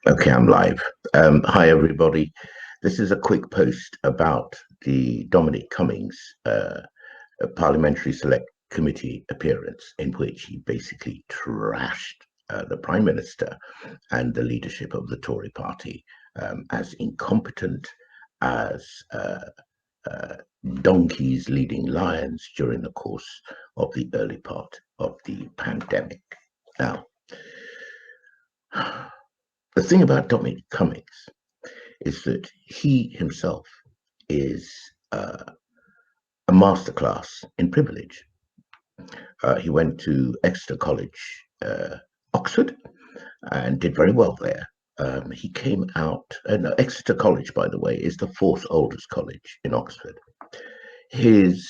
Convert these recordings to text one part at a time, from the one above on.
Okay, I'm live. Hi, everybody. This is a quick post about the Dominic Cummings Parliamentary Select Committee appearance, in which he basically trashed the Prime Minister and the leadership of the Tory party as incompetent, as uh, donkeys leading lions during the course of the early part of the pandemic. Now, the thing about Dominic Cummings is that he himself is a masterclass in privilege. He went to Exeter College, Oxford, and did very well there. He came out, no, Exeter College, by the way, is the fourth oldest college in Oxford. His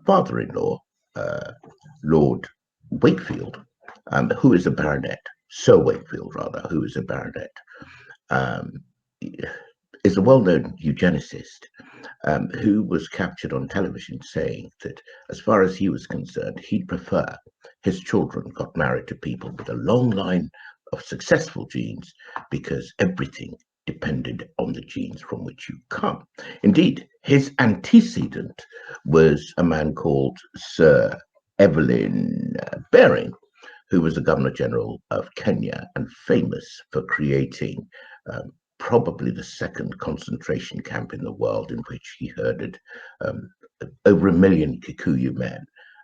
father in law, Lord Wakefield, who is a baronet, Sir Wakefield, rather, who is a baronet, um, is a well known eugenicist who was captured on television saying that, as far as he was concerned, he'd prefer his children got married to people with a long line of successful genes because everything depended on the genes from which you come. Indeed, his antecedent was a man called Sir Evelyn Baring, who was the Governor General of Kenya and famous for creating probably the second concentration camp in the world, in which he herded um, over 1 million Kikuyu men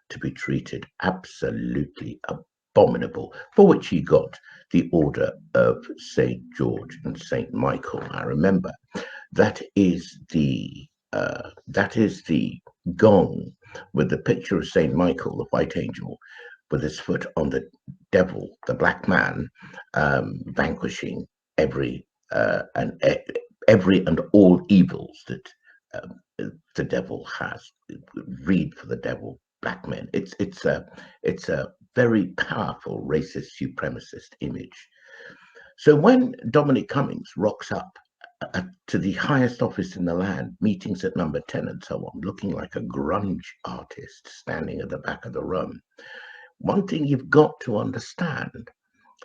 to be treated absolutely abominable, for which he got the Order of St. George and St. Michael. I remember that is the gong with the picture of St. Michael, the white angel, with his foot on the devil, the black man, vanquishing every every and all evils that um, the devil has. Read for the devil, black men. It's a very powerful racist supremacist image. So when Dominic Cummings rocks up to the highest office in the land, meetings at number 10 and so on, looking like a grunge artist standing at the back of the room, one thing you've got to understand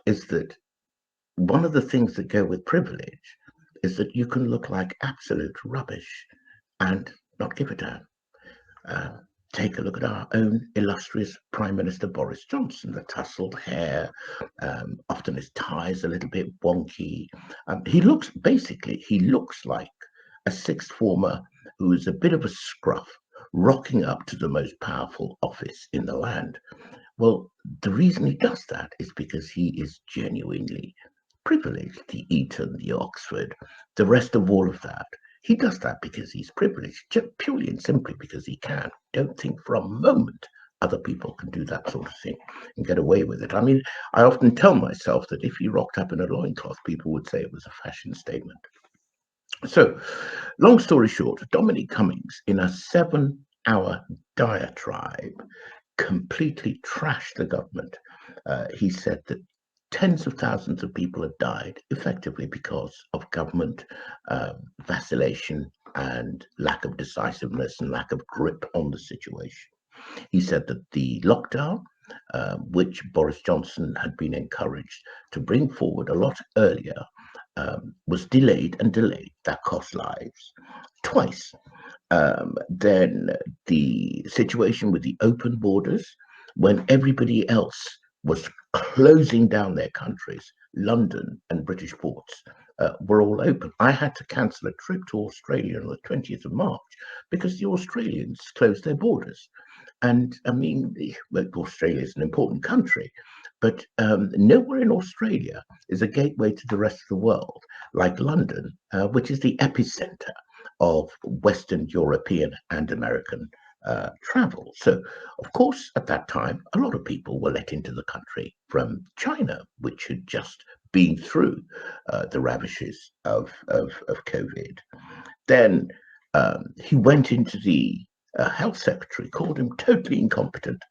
is that one of the things that go with privilege is that you can look like absolute rubbish and not give a damn. Uh, Take a look at our own illustrious Prime Minister Boris Johnson, the tousled hair, often his tie is a little bit wonky. He looks like a sixth former who is a bit of a scruff, rocking up to the most powerful office in the land. Well, the reason he does that is because he is genuinely privileged. The Eton, the Oxford, the rest of all of that. He does that because he's privileged, just purely and simply because he can. Don't think for a moment other people can do that sort of thing and get away with it. I mean, I often tell myself that if he rocked up in a loincloth, people would say it was a fashion statement. So, long story short, Dominic Cummings, in a 7 hour diatribe, completely trashed the government. He said that tens of thousands of people have died effectively because of government vacillation and lack of decisiveness and lack of grip on the situation. He said that the lockdown, which Boris Johnson had been encouraged to bring forward a lot earlier, was delayed and delayed. That cost lives twice. Then the situation with the open borders, when everybody else was closing down their countries, London and British ports were all open. I had to cancel a trip to Australia on the 20th of March because the Australians closed their borders. And I mean, well, Australia is an important country, but nowhere in Australia is a gateway to the rest of the world like London, which is the epicenter of Western European and American travel. So, of course, at that time, a lot of people were let into the country from China, which had just been through the ravages of COVID. Then he went into the health secretary, called him totally incompetent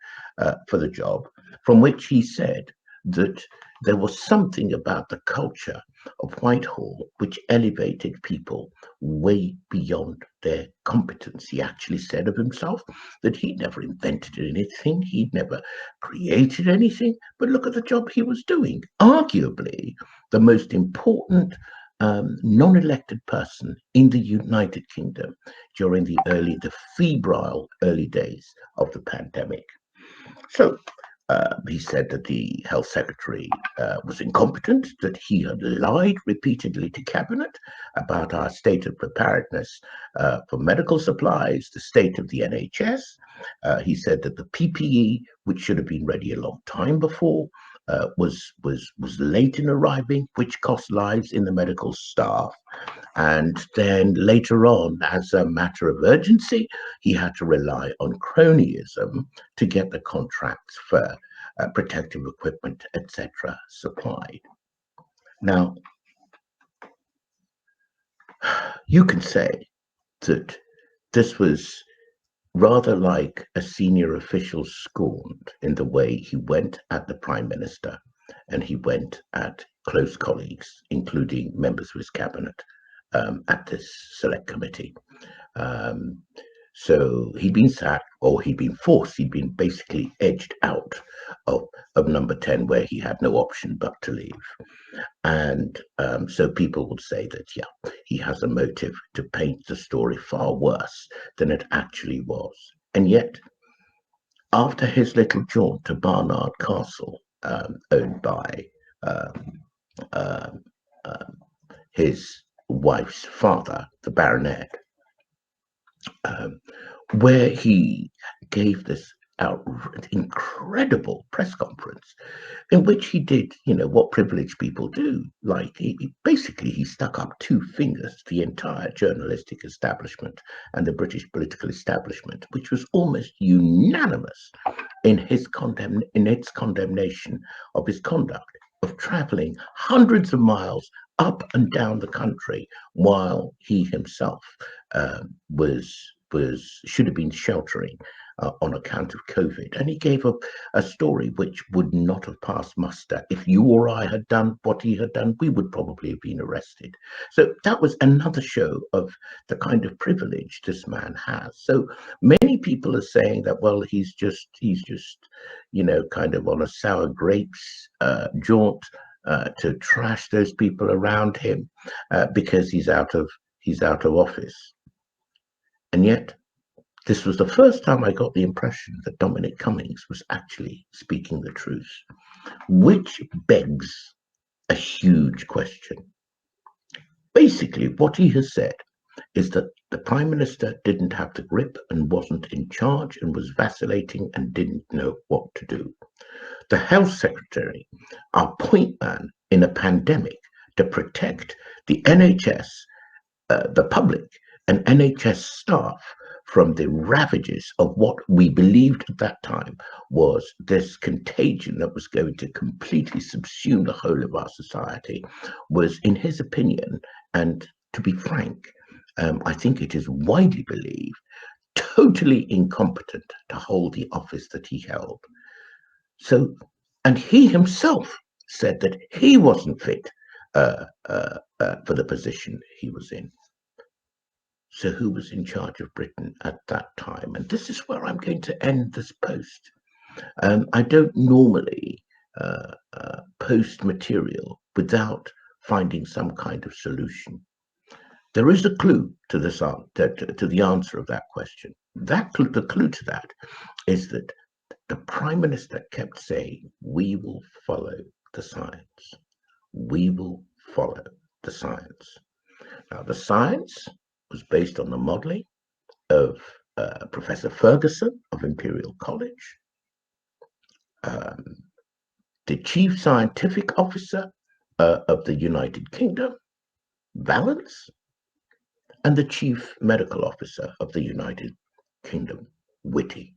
for the job, from which he said that there was something about the culture of Whitehall which elevated people way beyond their competence. He actually said of himself that he'd never invented anything, he'd never created anything, but look at the job he was doing. Arguably, the most important non-elected person in the United Kingdom during the febrile early days of the pandemic. So he said that the health secretary was incompetent, that he had lied repeatedly to cabinet about our state of preparedness for medical supplies, the state of the NHS. He said that the PPE, which should have been ready a long time before, was late in arriving, which cost lives in the medical staff. And then later on, as a matter of urgency, he had to rely on cronyism to get the contracts for protective equipment, etc., supplied. Now, you can say that this was rather like a senior official scorned in the way he went at the prime minister and he went at close colleagues, including members of his cabinet, at this select committee. So he'd been sacked, or he'd been forced, he'd been basically edged out of number 10, where he had no option but to leave. And so people would say that, yeah, he has a motive to paint the story far worse than it actually was. And yet, after his little jaunt to Barnard Castle, owned by um, um, his wife's father, the baronet, um, where he gave this incredible press conference in which he did, what privileged people do. Like basically he stuck up two fingers to the entire journalistic establishment and the British political establishment, which was almost unanimous in its condemnation of his conduct of traveling hundreds of miles up and down the country while he himself should have been sheltering on account of COVID. And he gave a story which would not have passed muster. If you or I had done what he had done, we would probably have been arrested. So that was another show of the kind of privilege this man has. So many people are saying that, well, he's just kind of on a sour grapes jaunt to trash those people around him because he's out of office. And yet, this was the first time I got the impression that Dominic Cummings was actually speaking the truth, which begs a huge question. Basically, what he has said is that the Prime Minister didn't have the grip and wasn't in charge and was vacillating and didn't know what to do. The Health Secretary, our point man in a pandemic to protect the NHS, the public, and NHS staff from the ravages of what we believed at that time was this contagion that was going to completely subsume the whole of our society, was, in his opinion, and to be frank, I think it is widely believed, totally incompetent to hold the office that he held. So, and he himself said that he wasn't fit for the position he was in. So who was in charge of Britain at that time? And this is where I'm going to end this post. I don't normally post material without finding some kind of solution. There is a clue to this to the answer of that question. The clue to that is that the Prime Minister kept saying, "We will follow the science. We will follow the science." Now, the science was based on the modelling of Professor Ferguson of Imperial College, the Chief Scientific Officer of the United Kingdom, Valence, and the Chief Medical Officer of the United Kingdom, Whitty.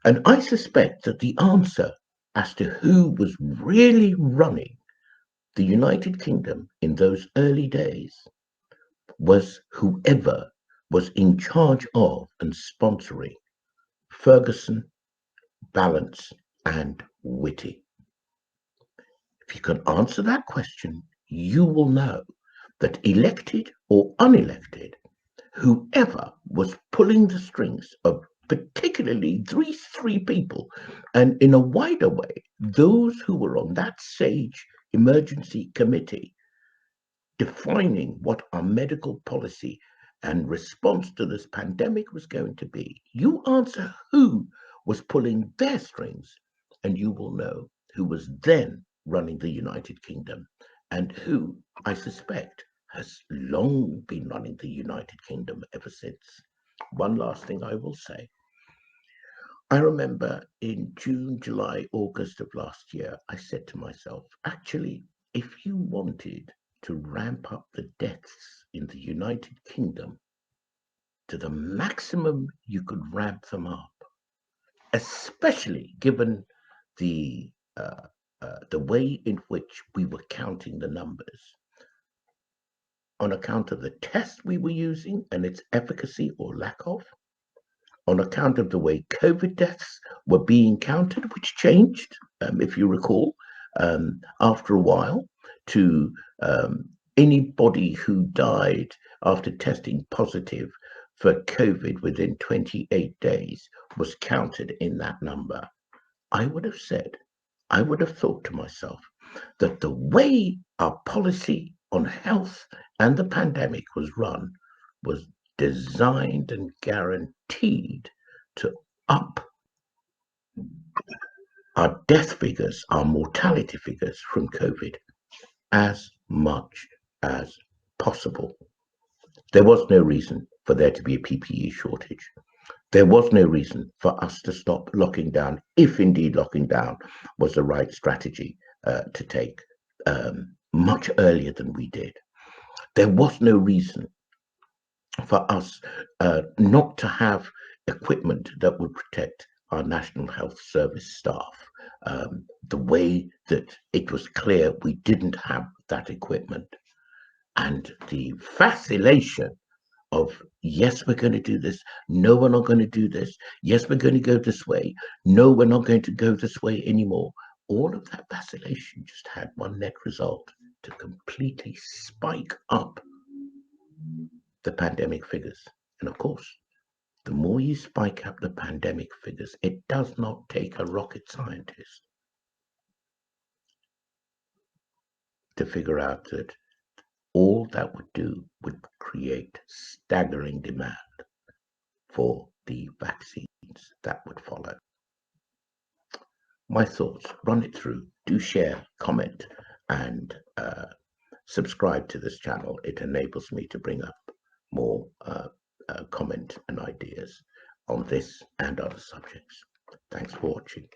And I suspect that the answer as to who was really running the United Kingdom in those early days was whoever was in charge of and sponsoring Ferguson, Valence, and Whitty. If you can answer that question, you will know that elected or unelected, whoever was pulling the strings of particularly these three people, and in a wider way, those who were on that SAGE emergency committee defining what our medical policy and response to this pandemic was going to be. You answer who was pulling their strings, and you will know who was then running the United Kingdom and who, I suspect, has long been running the United Kingdom ever since. One last thing I will say. I remember in June, July, August of last year, I said to myself, actually, if you wanted to ramp up the deaths in the United Kingdom to the maximum you could ramp them up, especially given the way in which we were counting the numbers, on account of the test we were using and its efficacy or lack of, on account of the way COVID deaths were being counted, which changed, if you recall, after a while, to anybody who died after testing positive for COVID within 28 days was counted in that number. I would have said, I would have thought to myself that the way our policy on health and the pandemic was run was designed and guaranteed to up our death figures, our mortality figures from COVID as much as possible. There was no reason for there to be a PPE shortage. There was no reason for us to stop locking down, if indeed locking down was the right strategy to take much earlier than we did. There was no reason for us not to have equipment that would protect our National Health Service staff. The way that it was clear we didn't have that equipment, and the vacillation of, yes, we're going to do this, no, we're not going to do this, yes, we're going to go this way, no, we're not going to go this way anymore. All of that vacillation just had one net result: to completely spike up the pandemic figures. And of course, the more you spike up the pandemic figures, it does not take a rocket scientist to figure out that all that would do would create staggering demand for the vaccines that would follow. My thoughts, run it through, do share, comment, and subscribe to this channel. It enables me to bring up more comment and ideas on this and other subjects. Thanks for watching.